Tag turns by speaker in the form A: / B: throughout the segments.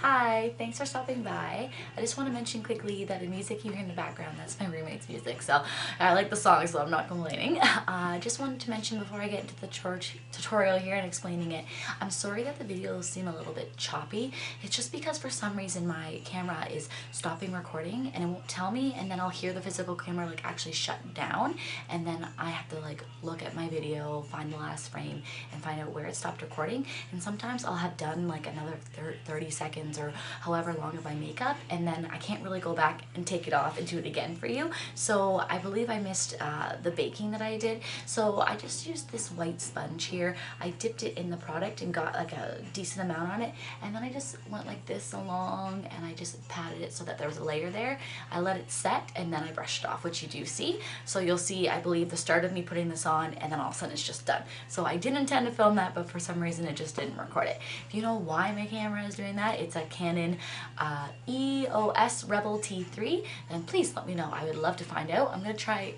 A: Hi, thanks for stopping by. I just want to mention quickly that the music you hear in the background, that's my roommate's music, so I like the song, so I'm not complaining. I just wanted to mention before I get into the tutorial here and explaining it, I'm sorry that the videos seem a little bit choppy. It's just because for some reason my camera is stopping recording and it won't tell me, and then I'll hear the physical camera like actually shut down, and then I have to like look at my video, find the last frame, and find out where it stopped recording. And sometimes I'll have done like another 30 seconds or however long of my makeup, and then I can't really go back and take it off and do it again for you. So I believe I missed the baking that I did. So I just used this white sponge here. I dipped it in the product and got like a decent amount on it, and then I just went like this along and I just patted it so that there was a layer there. I let it set and then I brushed it off, which you do see. So you'll see, I believe, the start of me putting this on, and then all of a sudden it's just done. So I didn't intend to film that, but for some reason it just didn't record it. If you know why my camera is doing that, it's a Canon EOS Rebel T3, then please let me know. I would love to find out. I'm going to try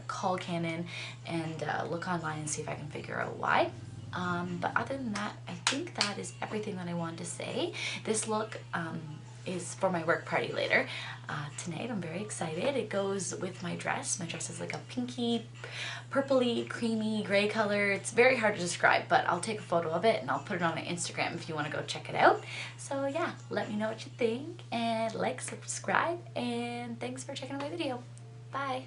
A: call Canon and look online and see if I can figure out why. But other than that, I think that is everything that I wanted to say. This look is for my work party later tonight. I'm very excited. It goes with my dress. My dress is like a pinky, purpley, creamy, gray color. It's very hard to describe, but I'll take a photo of it and I'll put it on my Instagram if you want to go check it out. So yeah, let me know what you think, and like, subscribe, and thanks for checking out my video. Bye!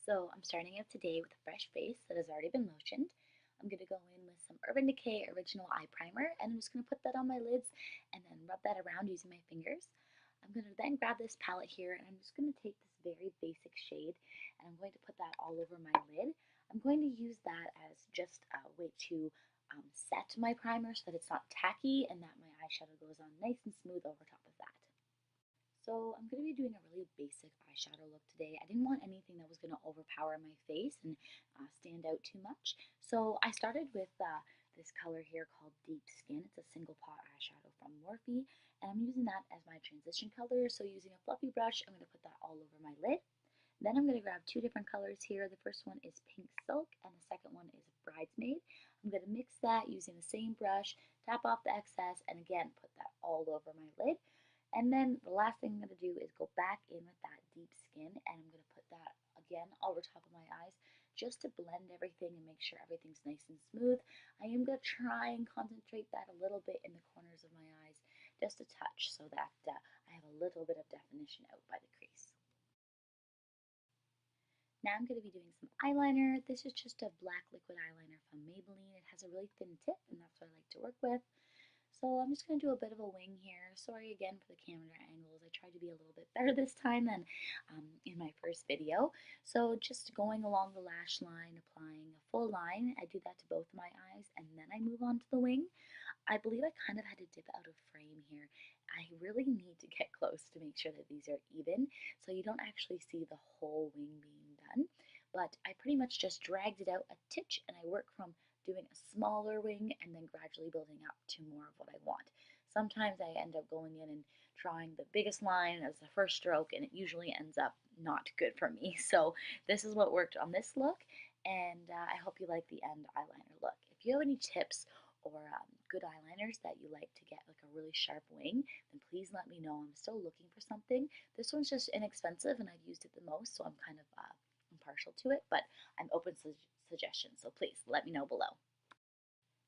A: So I'm starting out today with a fresh face that has already been lotioned. I'm going to go in with some Urban Decay Original Eye Primer, and I'm just going to put that on my lids and then rub that around using my fingers. I'm going to then grab this palette here, and I'm just going to take this very basic shade and I'm going to put that all over my lid. I'm going to use that as just a way to set my primer so that it's not tacky and that my eyeshadow goes on nice and smooth over top of that. So I'm going to be doing a really basic eyeshadow look today. I didn't want anything that was going to overpower my face and stand out too much. So I started with this color here called Deep Skin. It's a single pot eyeshadow from Morphe, and I'm using that as my transition color. So using a fluffy brush, I'm going to put that all over my lid. Then I'm going to grab two different colors here. The first one is Pink Silk, and the second one is Bridesmaid. I'm going to mix that using the same brush, tap off the excess, and again, put that all over my lid. And then the last thing I'm going to do is go back in with that deep skin, and I'm going to put that again over top of my eyes just to blend everything and make sure everything's nice and smooth. I am going to try and concentrate that a little bit in the corners of my eyes, just a touch, so that I have a little bit of definition out by the crease. Now I'm going to be doing some eyeliner. This is just a black liquid eyeliner from Maybelline. It has a really thin tip, and that's what I like to work with. So I'm just going to do a bit of a wing here. Sorry again for the camera angles. I tried to be a little bit better this time than in my first video. So just going along the lash line, applying a full line. I do that to both my eyes, and then I move on to the wing. I believe I kind of had to dip out of frame here. I really need to get close to make sure that these are even, so you don't actually see the whole wing being done. But I pretty much just dragged it out a titch, and I work from doing a smaller wing and then gradually building up to more of what I want. Sometimes I end up going in and drawing the biggest line as the first stroke, and it usually ends up not good for me. So this is what worked on this look, and I hope you like the end eyeliner look. If you have any tips or good eyeliners that you like to get like a really sharp wing, then please let me know. I'm still looking for something. This one's just inexpensive and I've used it the most, so I'm kind of impartial to it, but I'm open to suggestions, so please let me know below.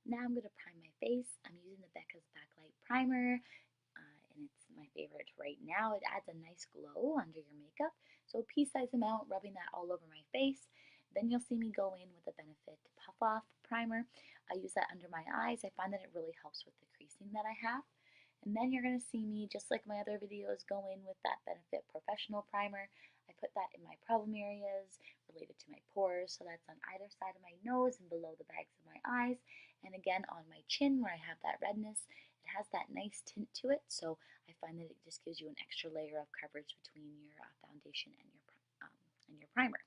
A: Now I'm going to prime my face. I'm using the Becca's Backlight Primer, and it's my favorite right now. It adds a nice glow under your makeup. So pea-size amount, rubbing that all over my face. Then you'll see me go in with the Benefit Puff Off Primer. I use that under my eyes. I find that it really helps with the creasing that I have. And then you're going to see me, just like my other videos, go in with that Benefit Professional Primer. I put that in my problem areas related to my pores, so that's on either side of my nose and below the bags of my eyes, and again on my chin where I have that redness. It has that nice tint to it, so I find that it just gives you an extra layer of coverage between your foundation and your primer.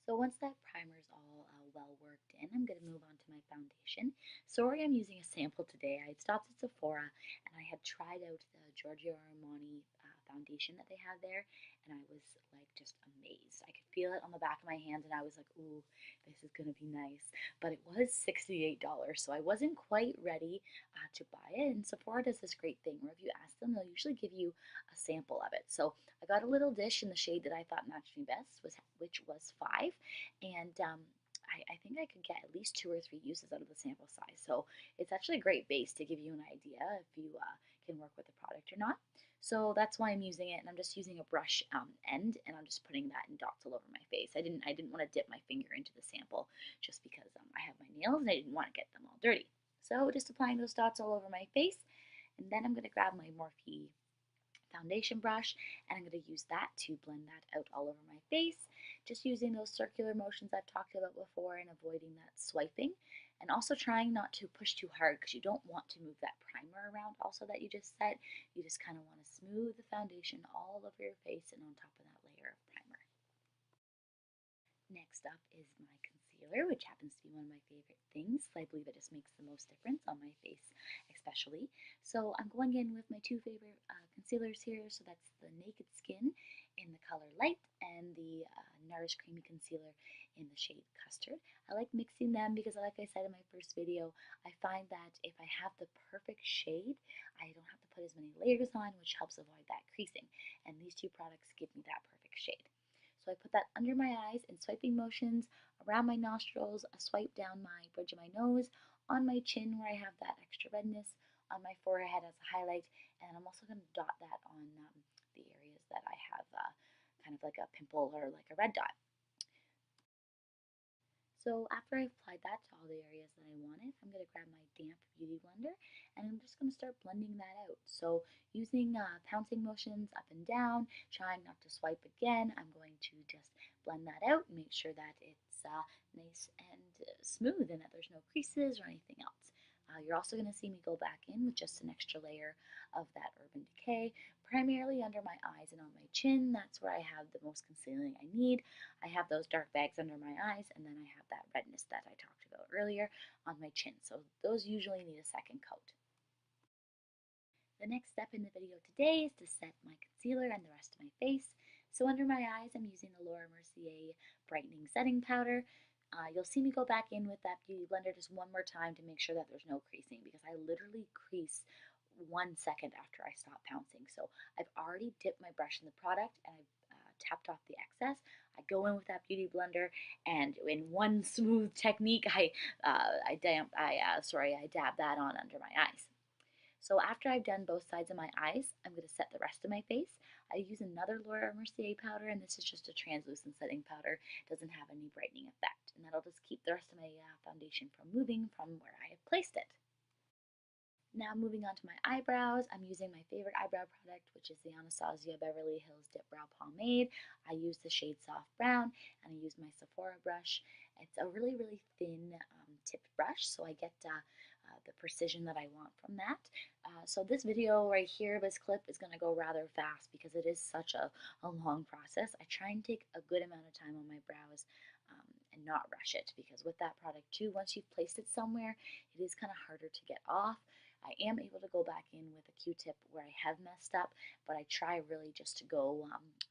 A: So once that primer is all well worked in, I'm going to move on to my foundation. Sorry I'm using a sample today. I had stopped at Sephora and I had tried out the Giorgio Armani foundation that they have there, and I was like just amazed. I could feel it on the back of my hands, and I was like, ooh, this is gonna be nice. But it was $68, so I wasn't quite ready to buy it. And Sephora does this great thing where if you ask them, they'll usually give you a sample of it. So I got a little dish in the shade that I thought matched me best, which was 5, and I think I could get at least 2 or 3 uses out of the sample size. So it's actually a great base to give you an idea if you can work with the product or not. So that's why I'm using it, and I'm just using a brush end, and I'm just putting that in dots all over my face. I didn't want to dip my finger into the sample just because I have my nails and I didn't want to get them all dirty. So just applying those dots all over my face, and then I'm going to grab my Morphe foundation brush, and I'm going to use that to blend that out all over my face, just using those circular motions I've talked about before and avoiding that swiping, and also trying not to push too hard because you don't want to move that primer around also that you just set. You just kind of want to smooth the foundation all over your face and on top of that layer of primer. Next up is my concealer, which happens to be one of my favorite things. I believe it just makes the most difference on my face, especially. So I'm going in with my 2 favorite concealers here. So that's the Naked Skin in the color Light and the Nars Creamy Concealer in the shade Custard. I like mixing them because, like I said in my first video, I find that if I have the perfect shade, I don't have to put as many layers on, which helps avoid that creasing. And these 2 products give me that perfect shade. So I put that under my eyes in swiping motions, around my nostrils, a swipe down my bridge of my nose, on my chin where I have that extra redness, on my forehead as a highlight, and I'm also going to dot that on the areas that I have kind of like a pimple or like a red dot. So after I've applied that to all the areas that I wanted, I'm going to grab my damp beauty blender and I'm just going to start blending that out. So using pouncing motions up and down, trying not to swipe again, I'm going to just blend that out and make sure that it's nice and smooth and that there's no creases or anything else. You're also going to see me go back in with just an extra layer of that Urban Decay, primarily under my eyes and on my chin. That's where I have the most concealing I need. I have those dark bags under my eyes, and then I have that redness that I talked about earlier on my chin. So those usually need a second coat. The next step in the video today is to set my concealer and the rest of my face. So under my eyes, I'm using the Laura Mercier Brightening Setting Powder. You'll see me go back in with that beauty blender just one more time to make sure that there's no creasing, because I literally crease 1 second after I stop pouncing. So I've already dipped my brush in the product and I've tapped off the excess. I go in with that beauty blender, and in one smooth technique, I dab that on under my eyes. So after I've done both sides of my eyes, I'm going to set the rest of my face. I use another Laura Mercier powder, and this is just a translucent setting powder. It doesn't have any brightening effect, and that'll just keep the rest of my foundation from moving from where I have placed it. Now moving on to my eyebrows, I'm using my favorite eyebrow product, which is the Anastasia Beverly Hills Dip Brow Pomade. I use the shade Soft Brown, and I use my Sephora brush. It's a really, really thin tipped brush, so I get the precision that I want from that. So this video right here, this clip, is going to go rather fast because it is such a long process. I try and take a good amount of time on my brows and not rush it, because with that product too, once you've placed it somewhere, it is kind of harder to get off. I am able to go back in with a Q-tip where I have messed up, but I try really just to go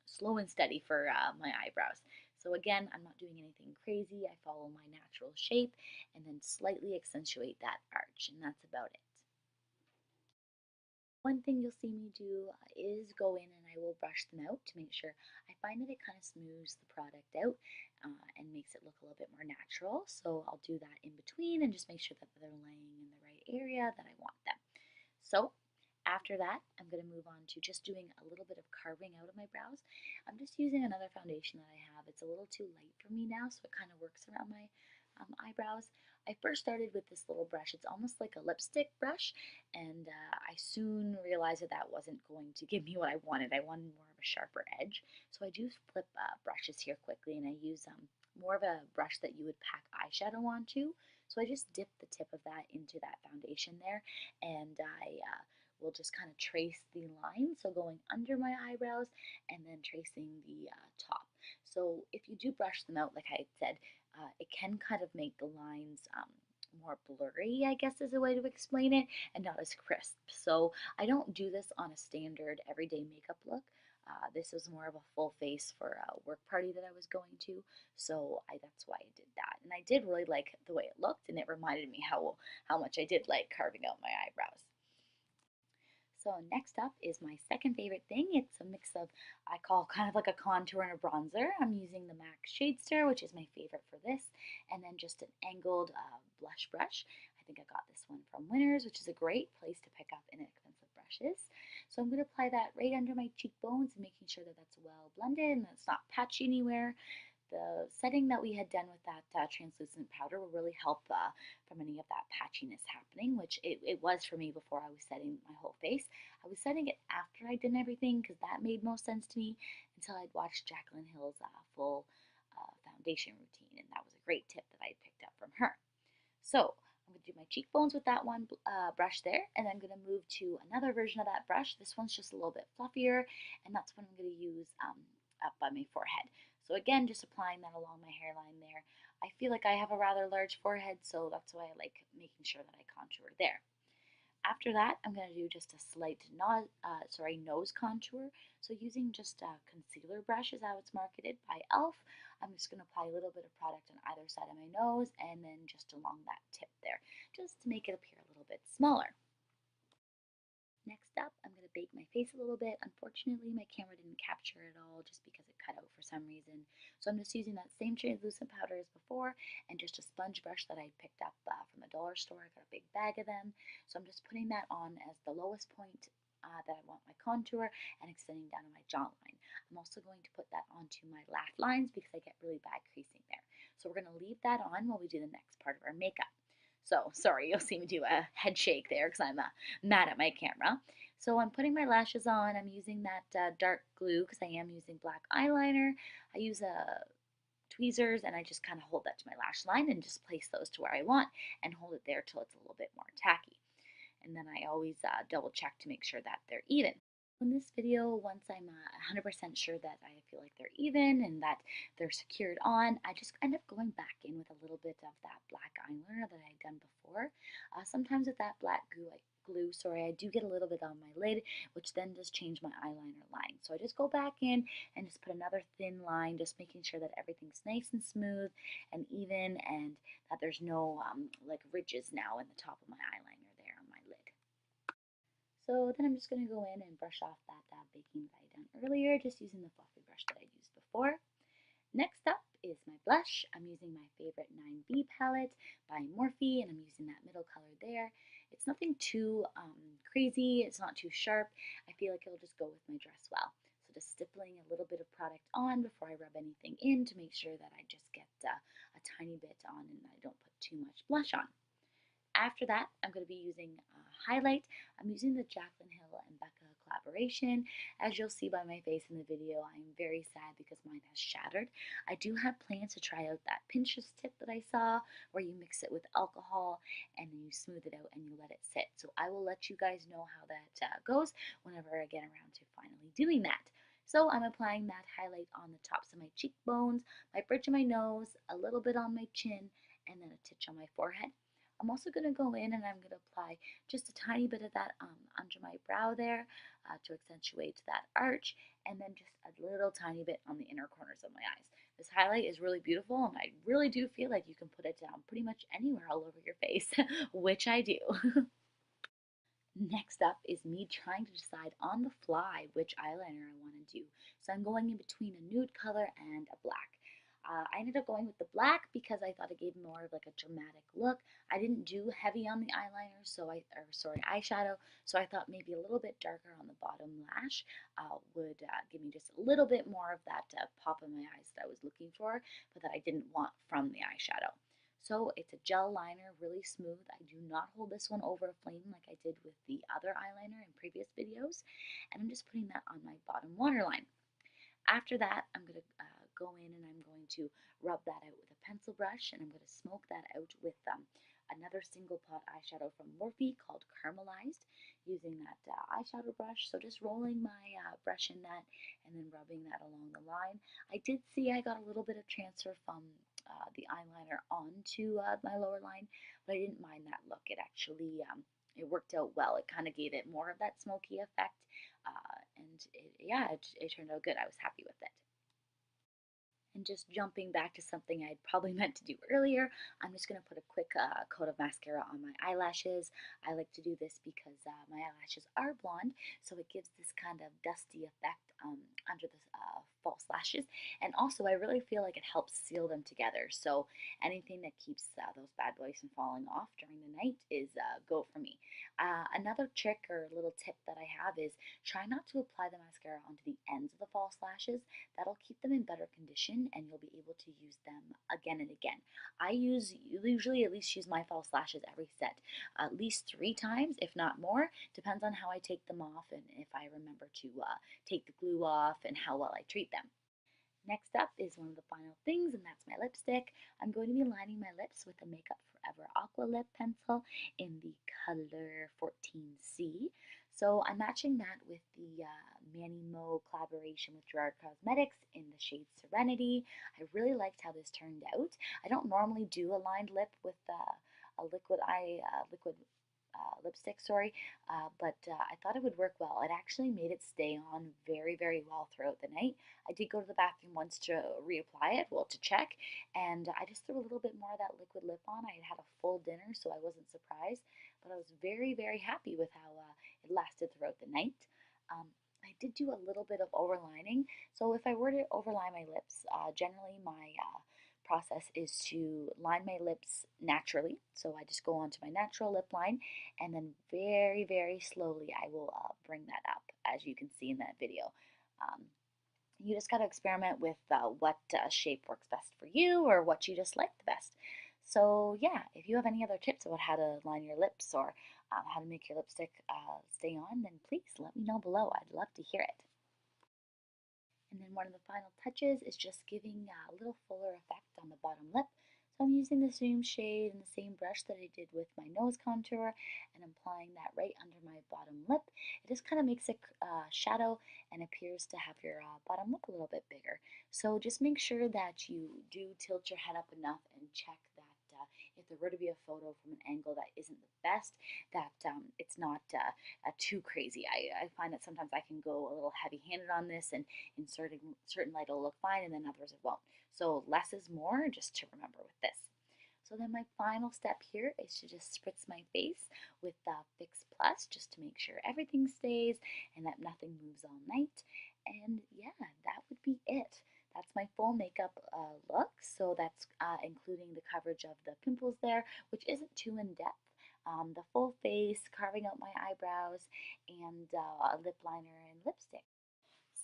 A: slow and steady for my eyebrows. So again, I'm not doing anything crazy. I follow my natural shape and then slightly accentuate that arch, and that's about it. One thing you'll see me do is go in and I will brush them out to make sure. I find that it kind of smooths the product out and makes it look a little bit more natural. So I'll do that in between and just make sure that they're laying in the right area that I want them. So after that, I'm going to move on to just doing a little bit of carving out of my brows. I'm just using another foundation that I have. It's a little too light for me now, so it kind of works around my eyebrows. I first started with this little brush. It's almost like a lipstick brush, and I soon realized that that wasn't going to give me what I wanted. I wanted more of a sharper edge, so I do flip brushes here quickly, and I use more of a brush that you would pack eyeshadow onto. So I just dip the tip of that into that foundation there, and I will just kind of trace the line, so going under my eyebrows and then tracing the top. So if you do brush them out, like I said, it can kind of make the lines more blurry, I guess is a way to explain it, and not as crisp. So I don't do this on a standard everyday makeup look. This was more of a full face for a work party that I was going to, so that's why I did that. And I did really like the way it looked, and it reminded me how much I did like carving out my eyebrows. So next up is my second favorite thing. It's a mix of, I call kind of like a contour and a bronzer. I'm using the MAC Shade Stir, which is my favorite for this, and then just an angled blush brush. I think I got this one from Winners, which is a great place to pick up inexpensive brushes. So I'm going to apply that right under my cheekbones and making sure that that's well blended and that it's not patchy anywhere. The setting that we had done with that translucent powder will really help from any of that patchiness happening, which it was for me before I was setting my whole face. I was setting it after I did everything because that made most sense to me until I'd watched Jaclyn Hill's full foundation routine, and that was a great tip that I picked up from her. So I'm going to do my cheekbones with that one brush there, and I'm going to move to another version of that brush. This one's just a little bit fluffier, and that's what I'm going to use up by my forehead. So again, just applying that along my hairline there. I feel like I have a rather large forehead, so that's why I like making sure that I contour there. After that, I'm going to do just a slight nose contour. So using just a concealer brush is how it's marketed by e.l.f. I'm just going to apply a little bit of product on either side of my nose and then just along that tip there, just to make it appear a little bit smaller. Next up, I'm going to bake my face a little bit. Unfortunately, my camera didn't capture it all just because it cut out for some reason. So I'm just using that same translucent powder as before and just a sponge brush that I picked up from the dollar store. I got a big bag of them. So I'm just putting that on as the lowest point that I want my contour and extending down to my jawline. I'm also going to put that onto my laugh lines because I get really bad creasing there. So we're going to leave that on while we do the next part of our makeup. So sorry, you'll see me do a head shake there because I'm mad at my camera. So I'm putting my lashes on. I'm using that dark glue because I am using black eyeliner. I use tweezers and I just kind of hold that to my lash line and just place those to where I want and hold it there till it's a little bit more tacky. And then I always double check to make sure that they're even. In this video, once I'm 100% sure that I feel like they're even and that they're secured on, I just end up going back in with a little bit of that black eyeliner that I had done before. Sometimes with that black glue, I do get a little bit on my lid, which then does change my eyeliner line. So I just go back in and just put another thin line, just making sure that everything's nice and smooth and even and that there's no like ridges now in the top of my eyeliner there on my lid. So then I'm just going to go in and brush off that baking that I done earlier, just using the fluffy brush that I used before. Next up is my blush. I'm using my favorite 9B palette by Morphe, and I'm using that middle color there. It's nothing too crazy, it's not too sharp. I feel like it'll just go with my dress well. So just stippling a little bit of product on before I rub anything in to make sure that I just get a tiny bit on and I don't put too much blush on. After that, I'm going to be using highlight. I'm using the Jaclyn Hill and Becca collaboration. As you'll see by my face in the video, I am very sad because mine has shattered. I do have plans to try out that Pinterest tip that I saw where you mix it with alcohol and then you smooth it out and you let it sit. So I will let you guys know how that goes whenever I get around to finally doing that. So I'm applying that highlight on the tops of my cheekbones, my bridge of my nose, a little bit on my chin, and then a titch on my forehead. I'm also going to go in and I'm going to apply just a tiny bit of that under my brow there to accentuate that arch, and then just a little tiny bit on the inner corners of my eyes. This highlight is really beautiful, and I really do feel like you can put it down pretty much anywhere all over your face, which I do. Next up is me trying to decide on the fly which eyeliner I want to do. So I'm going in between a nude color and a black. I ended up going with the black because I thought it gave more of like a dramatic look. I didn't do heavy on the eyeliner, eyeshadow, so I thought maybe a little bit darker on the bottom lash would give me just a little bit more of that pop in my eyes that I was looking for, but that I didn't want from the eyeshadow. So it's a gel liner, really smooth. I do not hold this one over a flame like I did with the other eyeliner in previous videos, and I'm just putting that on my bottom waterline. After that, I'm going to go in and I'm going to rub that out with a pencil brush, and I'm going to smoke that out with another single pot eyeshadow from Morphe called Caramelized, using that eyeshadow brush. So just rolling my brush in that and then rubbing that along the line. I did see I got a little bit of transfer from the eyeliner onto my lower line, but I didn't mind that look. It actually it worked out well. It kind of gave it more of that smoky effect, and yeah, it turned out good. I was happy with it. And just jumping back to something I'd probably meant to do earlier, I'm just going to put a quick coat of mascara on my eyelashes. I like to do this because my eyelashes are blonde, so it gives this kind of dusty effect under the false lashes. And also, I really feel like it helps seal them together. So anything that keeps those bad boys from falling off during the night is go for me. Another trick or little tip that I have is try not to apply the mascara onto the ends of the false lashes. That'll keep them in better condition and you'll be able to use them again and again. I usually at least use my false lashes every set at least 3 times, if not more. Depends on how I take them off and if I remember to take the glue off and how well I treat them. Next up is one of the final things, and that's my lipstick. I'm going to be lining my lips with the Makeup Forever Aqua Lip Pencil in the color 14C. So I'm matching that with the Manny Mo collaboration with Gerard Cosmetics in the shade Serenity. I really liked how this turned out. I don't normally do a lined lip with a liquid lipstick, sorry, but I thought it would work well. It actually made it stay on very, very well throughout the night. I did go to the bathroom once to reapply it, well, to check, and I just threw a little bit more of that liquid lip on. I had had a full dinner, so I wasn't surprised, but I was very, very happy with how it lasted throughout the night. I did do a little bit of overlining, so if I were to overline my lips, generally my process is to line my lips naturally. So I just go onto my natural lip line and then very, very slowly I will bring that up, as you can see in that video. Um, you just got to experiment with what shape works best for you or what you just like the best. So yeah, if you have any other tips about how to line your lips or how to make your lipstick stay on, then please let me know below. I'd love to hear it. And then one of the final touches is just giving a little fuller effect on the bottom lip. So I'm using the same shade and the same brush that I did with my nose contour and applying that right under my bottom lip. It just kind of makes it shadow and appears to have your bottom lip a little bit bigger. So just make sure that you do tilt your head up enough and check that if there were to be a photo from an angle that isn't the best, that it's not too crazy. I find that sometimes I can go a little heavy-handed on this and in certain light it'll look fine and then others it won't. So less is more, just to remember with this. So then my final step here is to just spritz my face with Fix Plus just to make sure everything stays and that nothing moves all night. And yeah, that would be it. That's my full makeup look. So that's including the coverage of the pimples there, which isn't too in depth. The full face, carving out my eyebrows, and a lip liner and lipstick.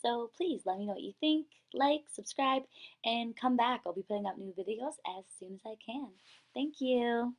A: So please let me know what you think, like, subscribe, and come back. I'll be putting out new videos as soon as I can. Thank you.